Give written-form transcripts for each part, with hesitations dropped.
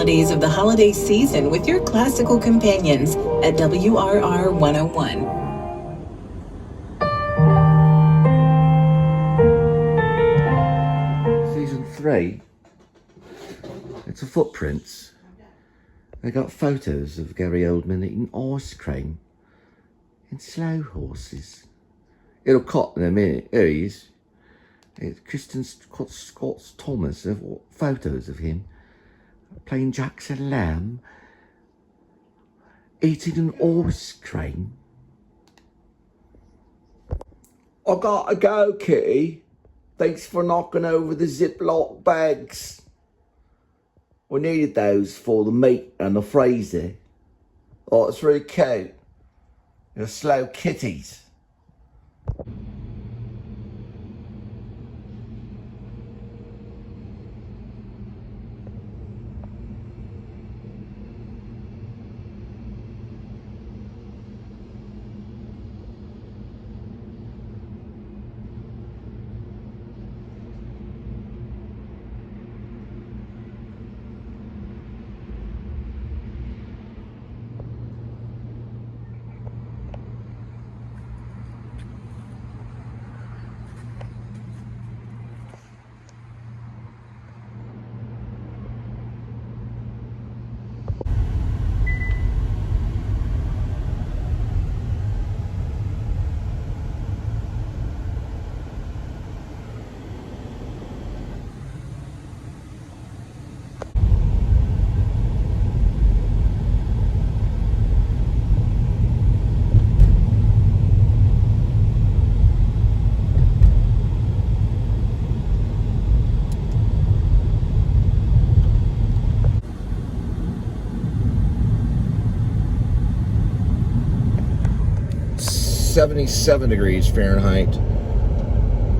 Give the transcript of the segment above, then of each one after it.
melodies of the holiday season with your classical companions at WRR 101. Season 3, it's a footprints. They got photos of Gary Oldman eating ice cream in slow horses. It'll cut in a minute. There he is. It's Kristen Scott Thomas, photos of him playing Jackson Lamb, eating an ice cream. I gotta go, Kitty. Thanks for knocking over the Ziploc bags. We needed those for the meat and the freezer. Oh, it's really cute. You're slow kitties. .77 degrees Fahrenheit,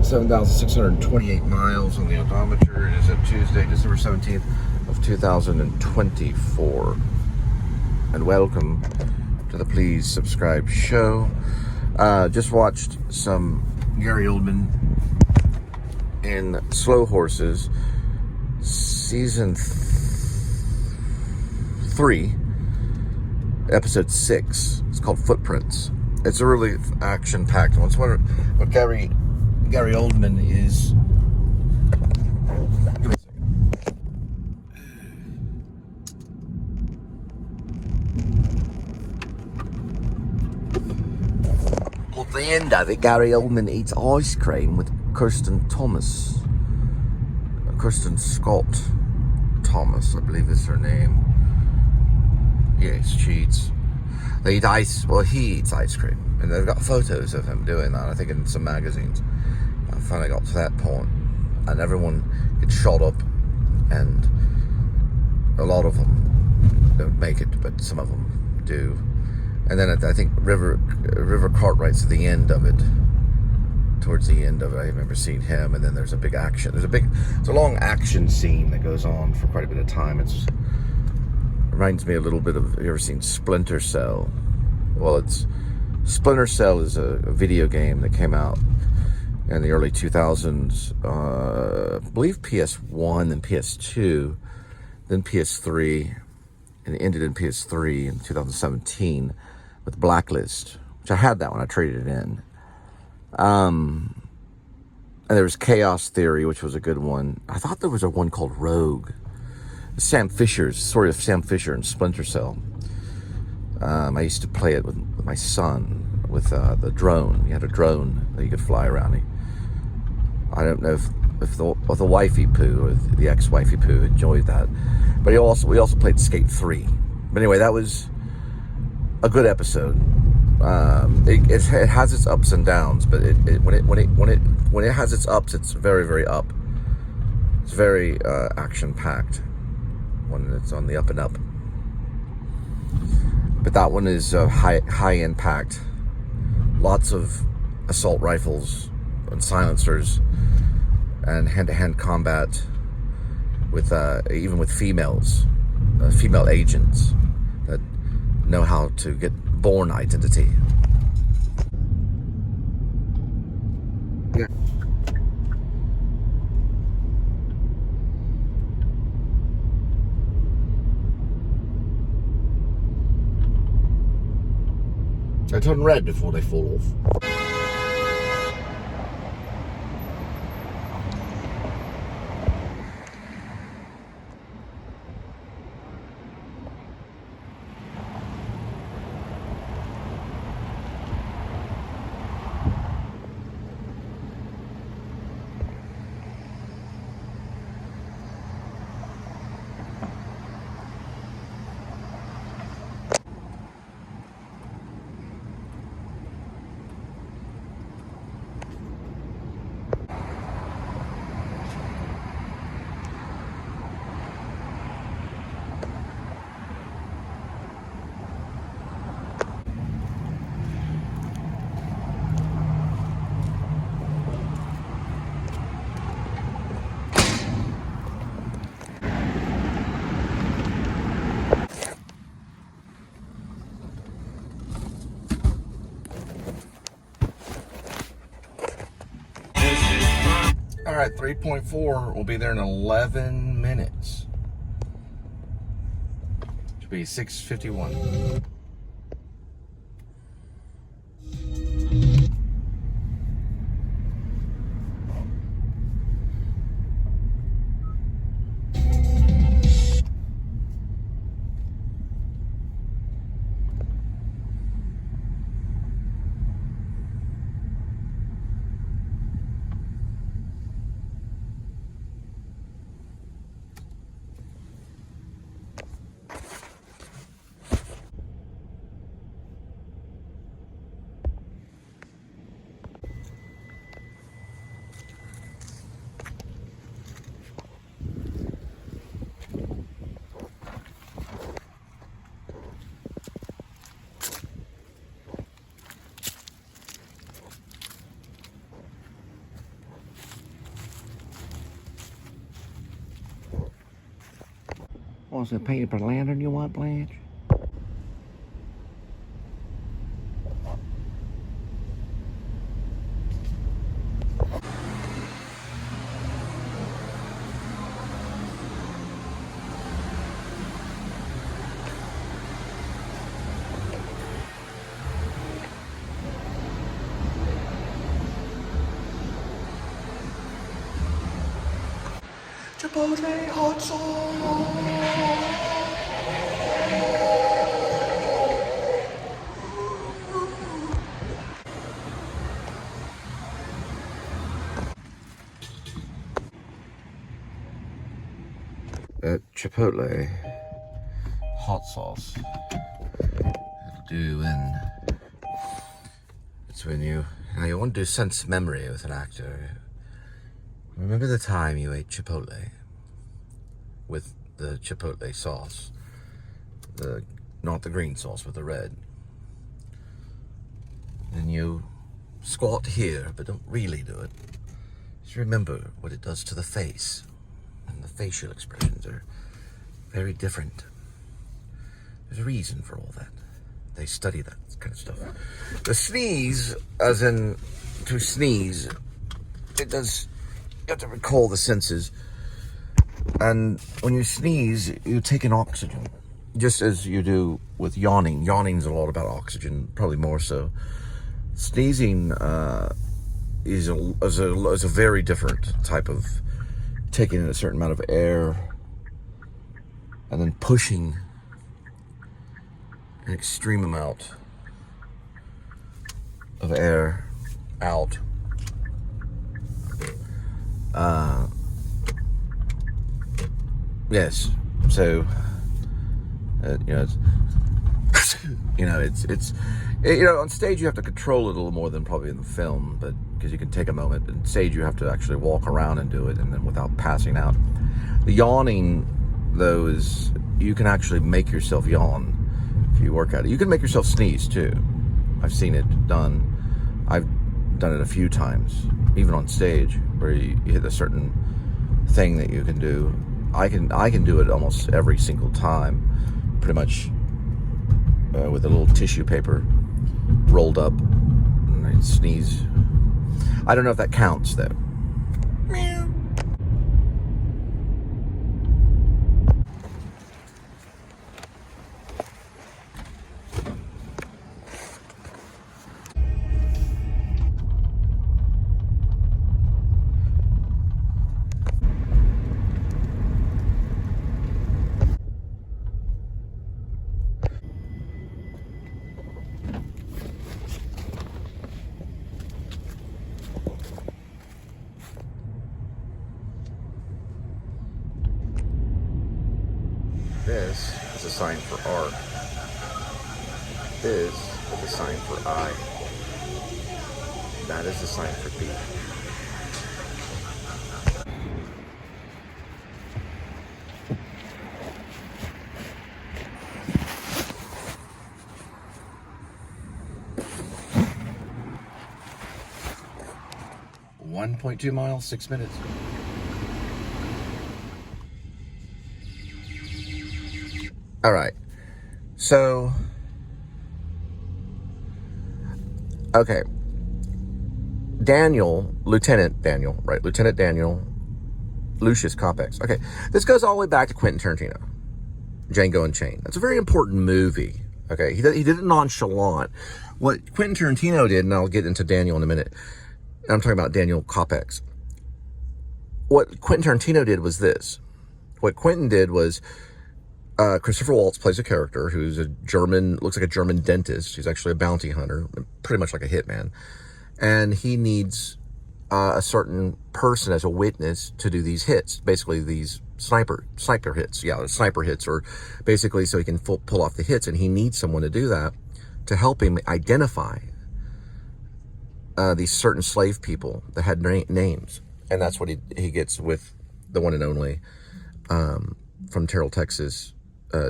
7,628 miles on the odometer. It is a Tuesday, December 17th of 2024. And welcome to the Please Subscribe show. Just watched some Gary Oldman in Slow Horses, season 3, episode 6. It's called Footprints. It's a really action-packed one. It's what Gary Oldman is. Give me a second. At the end of it, Gary Oldman eats ice cream with Kirsten Scott Thomas, I believe is her name. Yes, she eats. They eat ice. Well, he eats ice cream, and they've got photos of him doing that. I think in some magazines. I finally got to that point, and everyone gets shot up, and a lot of them don't make it, but some of them do. And then I think River Cartwright's at the end of it. Towards the end of it, I remember seeing him, and then there's a big action. It's a long action scene that goes on for quite a bit of time. It reminds me a little bit of, have you ever seen Splinter Cell? Well, Splinter Cell is a video game that came out in the early 2000s. I believe PS1, then PS2, then PS3, and it ended in PS3 in 2017 with Blacklist, which I had that one. I traded it in. And there was Chaos Theory, which was a good one. I thought there was a one called Rogue. Sam Fisher's story of Sam Fisher and Splinter Cell. I used to play it with my son with the drone. He had a drone that you could fly around. I don't know if the wifey poo or the ex-wifey poo enjoyed that, but we also played Skate 3. But anyway, that was a good episode. It has its ups and downs, but when it has its ups, it's very, very up. It's very action packed when it's on the up and up. But that one is high impact. Lots of assault rifles and silencers and hand-to-hand combat with even with female agents that know how to get Bourne identity. Yeah. turn red before they fall off. All right, 3.4 will be there in 11 minutes. Should be 6:51. What's the paper lantern you want, Blanche? Chipotle hot sauce. Chipotle hot sauce. It'll do when it's when you want to do sense memory with an actor. Remember the time you ate Chipotle with the Chipotle sauce, not the green sauce, but the red. And you squat here, but don't really do it. Just remember what it does to the face. And the facial expressions are very different. There's a reason for all that. They study that kind of stuff. The sneeze, as in to sneeze, it does, you have to recall the senses. And when you sneeze, you take in oxygen, just as you do with yawning. Yawning's a lot about oxygen, probably more so. Sneezing is a very different type of taking in a certain amount of air and then pushing an extreme amount of air out. Yes, so it's on stage you have to control it a little more than probably in the film, but because you can take a moment. But on stage you have to actually walk around and do it, and then without passing out. The yawning, though, is you can actually make yourself yawn if you work at it. You can make yourself sneeze too. I've seen it done. I've done it a few times, even on stage, where you hit a certain thing that you can do. I can do it almost every single time, pretty much with a little tissue paper rolled up, and I sneeze. I don't know if that counts though. Meow. sign for R. This is the sign for I. That is the sign for B. .2 miles, 6 minutes. All right. So, okay. Lieutenant Daniel Lucius Copex. Okay. This goes all the way back to Quentin Tarantino. Django Unchained. That's a very important movie. Okay. He did it nonchalant. What Quentin Tarantino did, and I'll get into Daniel in a minute. I'm talking about Daniel Copex. What Quentin Tarantino did was this. What Quentin did was, Christopher Waltz plays a character who's looks like a German dentist. He's actually a bounty hunter, pretty much like a hitman. And he needs a certain person as a witness to do these hits, basically these sniper hits. Yeah, sniper hits, or basically so he can pull off the hits. And he needs someone to do that to help him identify these certain slave people that had names. And that's what he gets with the one and only, from Terrell, Texas,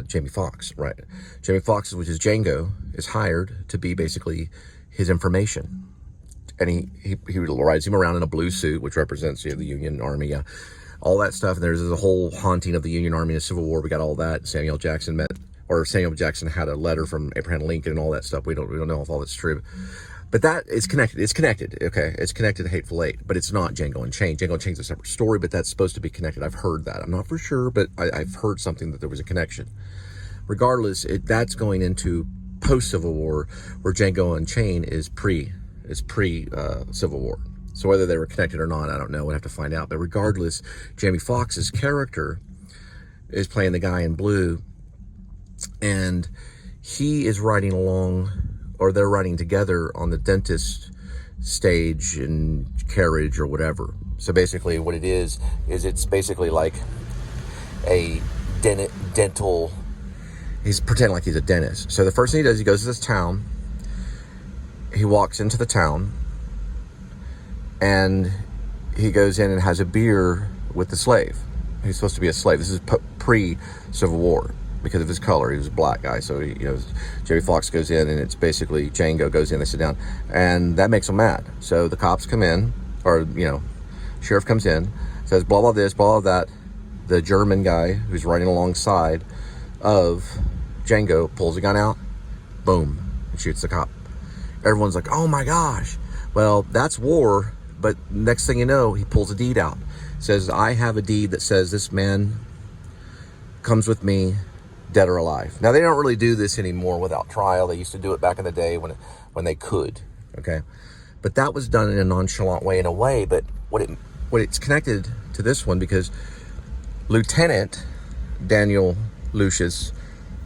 Jamie Foxx, right? Jamie Foxx, which is Django, is hired to be basically his information. And he rides him around in a blue suit, which represents the Union Army, all that stuff. And there's a whole haunting of the Union Army in the Civil War. We got all that. Samuel Jackson had a letter from Abraham Lincoln and all that stuff. We don't know if all that's true. But that is connected. It's connected, okay? It's connected to Hateful Eight, but it's not Django Unchained. Django Unchained is a separate story, but that's supposed to be connected. I've heard that. I'm not for sure, but I've heard something that there was a connection. Regardless, that's going into post-Civil War, where Django Unchained is pre-Civil War. So whether they were connected or not, I don't know. We'll have to find out. But regardless, Jamie Foxx's character is playing the guy in blue, and he is riding along, or they're riding together on the dentist stage and carriage or whatever. So basically what it is it's basically like a dental, he's pretending like he's a dentist. So the first thing he does, he goes to this town, he walks into the town, and he goes in and has a beer with the slave. He's supposed to be a slave. This is pre-Civil War. Because of his color, he was a black guy. So, Jamie Foxx goes in, and it's basically Django goes in, they sit down, and that makes him mad. So the cops come in, or, sheriff comes in, says blah, blah, this, blah, blah, that. The German guy who's riding alongside of Django pulls a gun out, boom, and shoots the cop. Everyone's like, oh my gosh. Well, that's war, but next thing you know, he pulls a deed out. Says, I have a deed that says this man comes with me, dead or alive. Now, they don't really do this anymore without trial. They used to do it back in the day when they could, okay? But that was done in a nonchalant way, in a way. But what it's connected to this one, because Lieutenant Daniel Lucius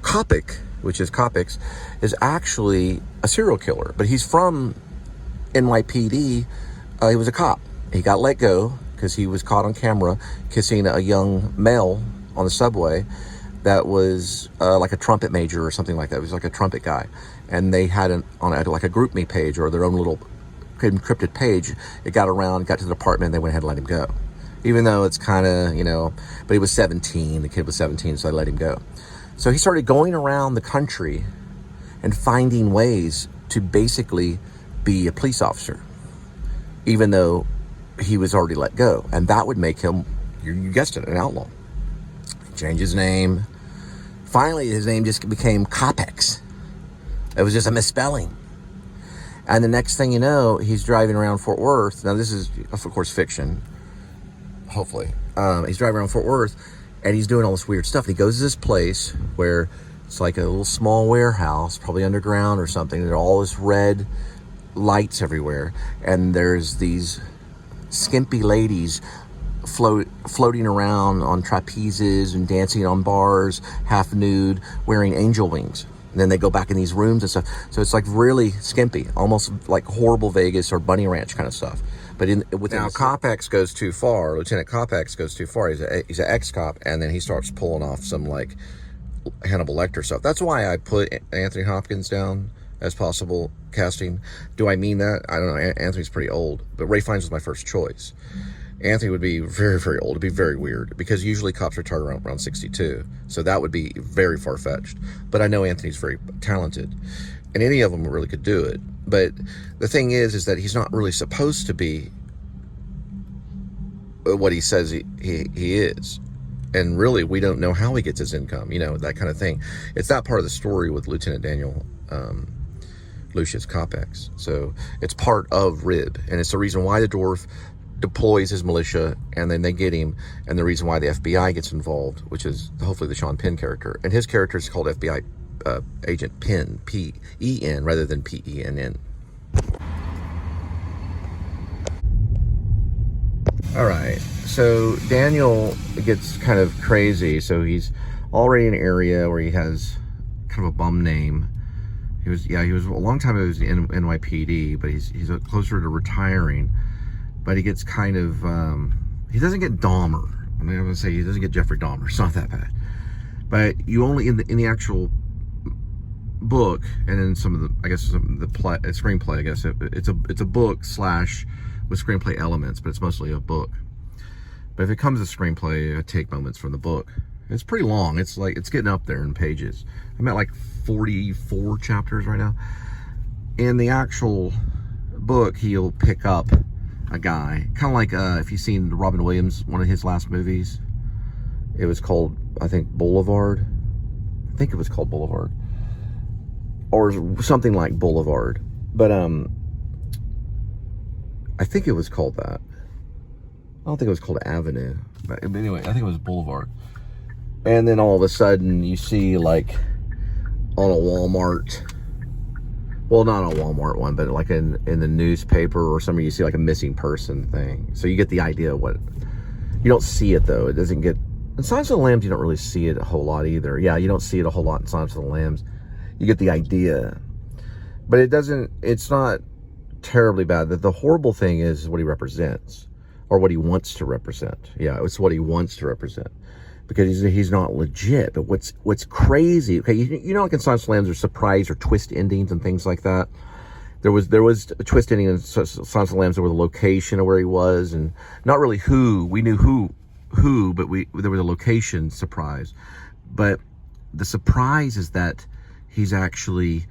Copex, is actually a serial killer. But he's from NYPD. He was a cop. He got let go because he was caught on camera kissing a young male on the subway that was like a trumpet major or something like that. It was like a trumpet guy. And they had like a GroupMe page, or their own little encrypted page. It got to the department, and they went ahead and let him go. Even though it's kind of, but he was 17. The kid was 17, so they let him go. So he started going around the country and finding ways to basically be a police officer, even though he was already let go. And that would make him, you guessed it, an outlaw. He changed his name. Finally, his name just became Copex. It was just a misspelling. And the next thing you know, he's driving around Fort Worth. Now, this is, of course, fiction, hopefully. He's driving around Fort Worth, and he's doing all this weird stuff. He goes to this place where it's like a little small warehouse, probably underground or something. There are all this red lights everywhere, and there's these skimpy ladies floating around on trapezes and dancing on bars, half nude, wearing angel wings. And then they go back in these rooms and stuff. So it's like really skimpy, almost like horrible Vegas or Bunny Ranch kind of stuff. But now Copex goes too far. Lieutenant Copex goes too far. He's an ex-cop, and then he starts pulling off some like Hannibal Lecter stuff. That's why I put Anthony Hopkins down as possible casting. Do I mean that? I don't know. Anthony's pretty old, but Ray Fiennes was my first choice. Anthony would be very, very old. It'd be very weird because usually cops retire around 62. So that would be very far-fetched. But I know Anthony's very talented. And any of them really could do it. But the thing is that he's not really supposed to be what he says he is. And really, we don't know how he gets his income, you know, that kind of thing. It's that part of the story with Lieutenant Daniel Lucius Copex. So it's part of Rib. And it's the reason why the dwarf deploys his militia, and then they get him, and the reason why the FBI gets involved, which is hopefully the Sean Penn character. And his character is called FBI Agent Penn, P-E-N, rather than P-E-N-N. All right, so Daniel gets kind of crazy. So he's already in an area where he has kind of a bum name. He was a long time ago, he was in NYPD, but he's closer to retiring. But he gets kind of, he doesn't get Dahmer. I mean, I'm gonna say he doesn't get Jeffrey Dahmer. It's not that bad. But you only, in the actual book, and in some of the, I guess, some of the screenplay, I guess, it's a book slash with screenplay elements, but it's mostly a book. But if it comes to screenplay, I take moments from the book. It's pretty long. It's like, it's getting up there in pages. I'm at like 44 chapters right now. In the actual book, he'll pick up a guy, kind of like if you've seen Robin Williams, one of his last movies. It was called, I think, Boulevard. I think it was called Boulevard, or something like Boulevard. But I think it was called that. I don't think it was called Avenue. But anyway, I think it was Boulevard. And then all of a sudden, you see like on a Walmart. Well, not a Walmart one, but like in the newspaper or somewhere, you see like a missing person thing. So you get the idea of what, you don't see it though. It doesn't get, in Silence of the Lambs, you don't really see it a whole lot either. Yeah, you don't see it a whole lot in Silence of the Lambs. You get the idea. But it doesn't, it's not terribly bad. The horrible thing is what he represents, or what he wants to represent. Yeah, it's what he wants to represent. Because he's not legit. But what's crazy, okay, you know, like in Silence of the Lambs, there's surprise or twist endings and things like that. There was a twist ending in Silence of the Lambs over the location of where he was, and not really who. We knew who, but there was a location surprise. But the surprise is that he's actually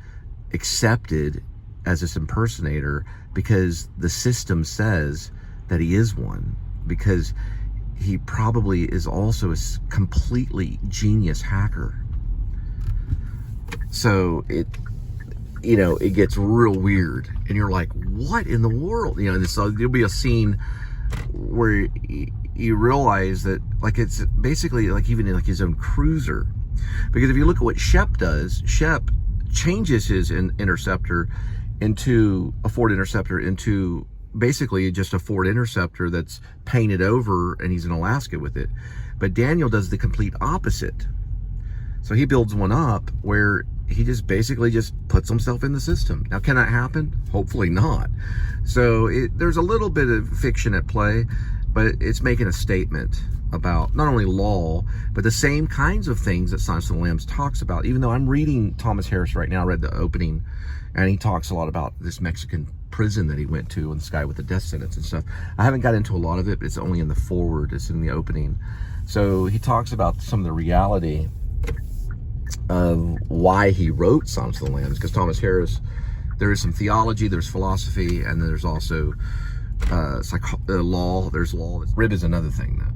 accepted as this impersonator because the system says that he is one, because he probably is also a completely genius hacker. So it gets real weird, and you're like, what in the world? You know, and so there'll be a scene where you realize that, like, it's basically like even in like his own cruiser. Because if you look at what Shep does, Shep changes his Interceptor into a Ford Interceptor into basically just a Ford Interceptor that's painted over, and he's in Alaska with it. But Daniel does the complete opposite. So he builds one up where he just basically just puts himself in the system. Now, can that happen? Hopefully not. So there's a little bit of fiction at play, but it's making a statement about not only law, but the same kinds of things that Silence of the Lambs talks about. Even though I'm reading Thomas Harris right now, I read the opening, and he talks a lot about this Mexican prison that he went to, and this guy with the death sentence and stuff. I haven't got into a lot of it, but it's only in the forward, it's in the opening. So he talks about some of the reality of why he wrote Silence of the Lambs, because Thomas Harris, there is some theology, there's philosophy, and then there's also law. There's law. Rib is another thing, though.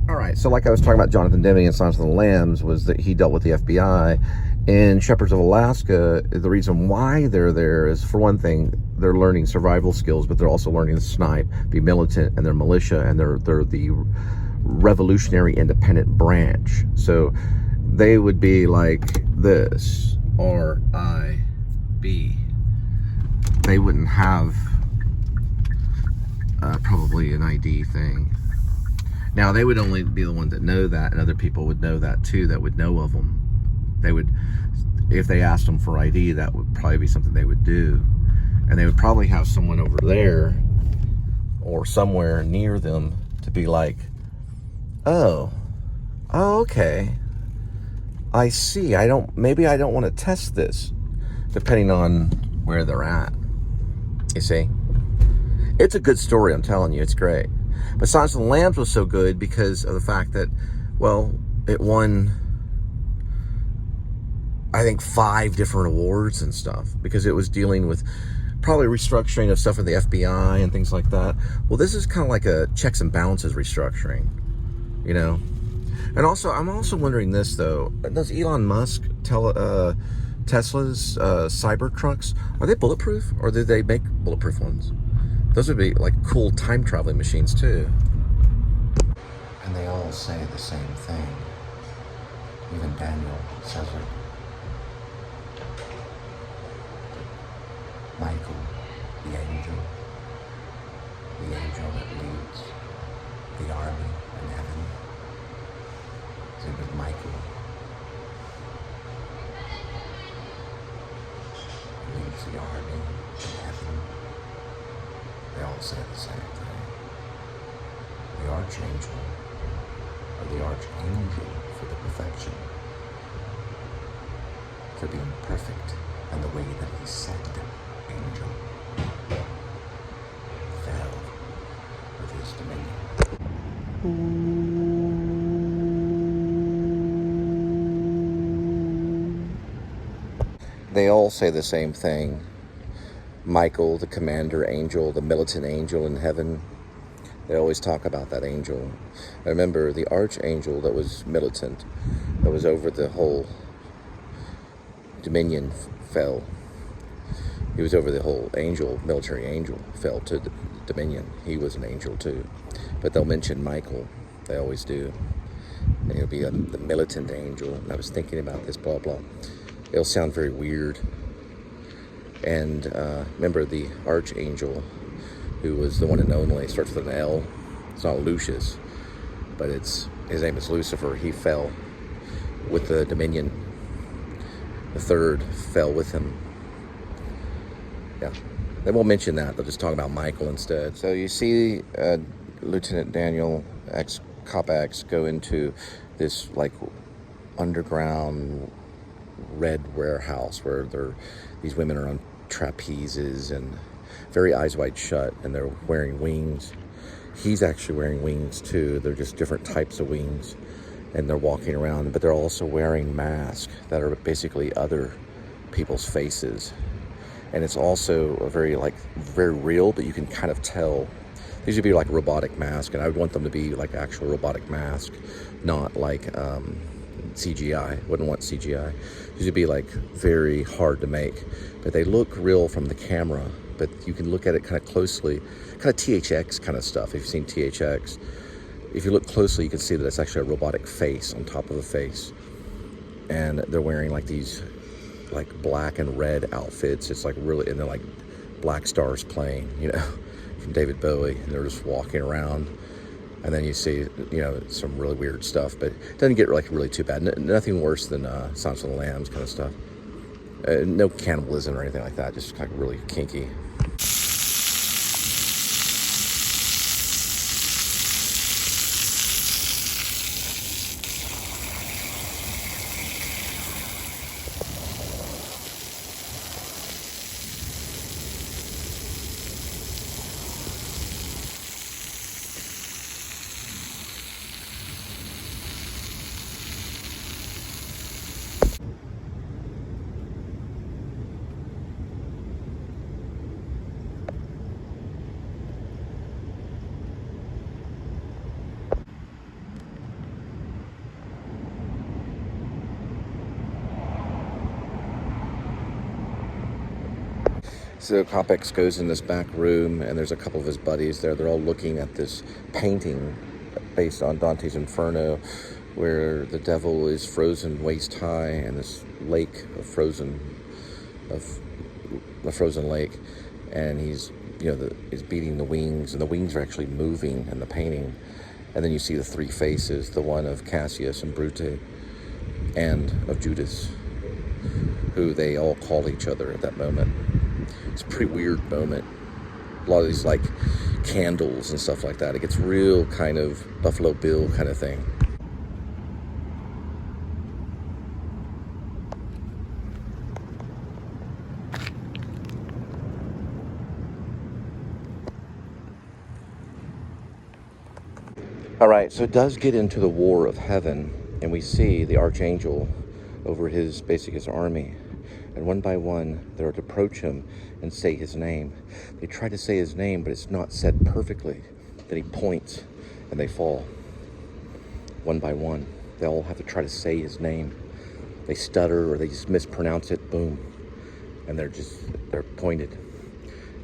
All right, so like I was talking about Jonathan Demme in Silence of the Lambs, was that he dealt with the FBI. In Shepherds of Alaska, the reason why they're there is, for one thing, they're learning survival skills, but they're also learning to snipe, be militant, and they're militia, and they're the revolutionary independent branch. So they would be like this, R-I-B. They wouldn't have probably an ID thing. Now, they would only be the ones that know that, and other people would know that too, that would know of them. They would, if they asked them for ID, that would probably be something they would do. And they would probably have someone over there or somewhere near them to be like, oh, Oh, okay. I see. Maybe I don't want to test this, depending on where they're at. You see? It's a good story, I'm telling you. It's great. But Silence of the Lambs was so good because of the fact that, well, it won, I think, 5 different awards and stuff, because it was dealing with probably restructuring of stuff in the FBI and things like that. Well, this is kind of like a checks and balances restructuring, you know? And also, I'm also wondering this, though. Does Elon Musk tell Tesla's cyber trucks, are they bulletproof, or do they make bulletproof ones? Those would be like cool time traveling machines too. And they all say the same thing. Even Daniel says it. Michael, the angel that leads the army in heaven. It was Michael. Leads the army in heaven. They all say the same thing. The archangel, or the archangel for the perfection, for being perfect, and the way that he said angel fell with his dominion. They all say the same thing. Michael, the commander angel, the militant angel in heaven. They always talk about that angel. I remember the archangel that was militant, that was over the whole dominion, fell. He was over the whole angel, military angel, fell to the dominion. He was an angel too. But they'll mention Michael. They always do. And he'll be the militant angel. And I was thinking about this, blah, blah. It'll sound very weird. And remember the archangel, who was the one and only, starts with an L. It's not Lucius, but his name is Lucifer. He fell with the dominion. The third fell with him. Yeah, they won't mention that. They'll just talk about Michael instead. So you see Lieutenant Daniel Cop X go into this like underground red warehouse where these women are on trapezes and very eyes wide shut, and they're wearing wings. He's actually wearing wings too. They're just different types of wings, and they're walking around, but they're also wearing masks that are basically other people's faces. And it's also very real, but you can kind of tell. These would be like robotic masks, and I would want them to be like actual robotic masks, not like CGI. Wouldn't want CGI. These would be like very hard to make, but they look real from the camera. But you can look at it kind of closely, kind of THX kind of stuff. If you've seen THX, if you look closely, you can see that it's actually a robotic face on top of a face. And they're wearing like these like black and red outfits. It's like really, and they're like Black Stars playing, you know, from David Bowie. And they're just walking around. And then you see, you know, some really weird stuff, but it doesn't get like really too bad. Nothing worse than Silence of the Lambs kind of stuff. No cannibalism or anything like that. Just kind of really kinky. So Copex goes in this back room, and there's a couple of his buddies there. They're all looking at this painting based on Dante's Inferno, where the devil is frozen waist high in this lake of a frozen lake, and he's, you know, he's beating the wings, and the wings are actually moving in the painting. And then you see the 3 faces, the one of Cassius and Brute, and of Judas, who they all call each other at that moment. It's a pretty weird moment. A lot of these like candles and stuff like that. It gets real kind of Buffalo Bill kind of thing. All right, so it does get into the war of heaven, and we see the archangel over his army, and one by one they're to approach him and say his name. They try to say his name, but it's not said perfectly. Then he points and they fall one by one. They all have to try to say his name. They stutter or they just mispronounce it, boom, and they're pointed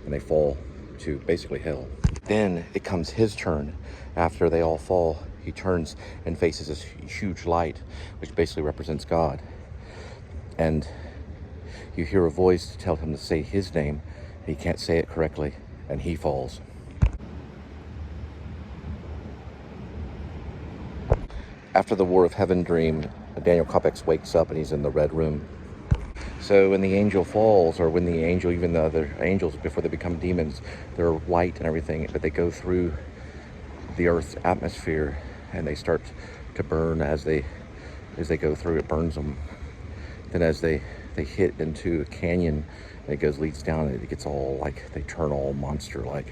and they fall to basically hell. Then it comes his turn. After they all fall, he turns and faces this huge light, which basically represents God. And you hear a voice to tell him to say his name. He can't say it correctly, and he falls. After the War of Heaven dream, Daniel Kopex wakes up and he's in the Red Room. So when the angel falls, or when the angel, even the other angels, before they become demons, they're white and everything, but they go through the Earth's atmosphere and they start to burn as they go through. It burns them. Then as they hit into a canyon, and it leads down, and it gets all like, they turn all monster-like.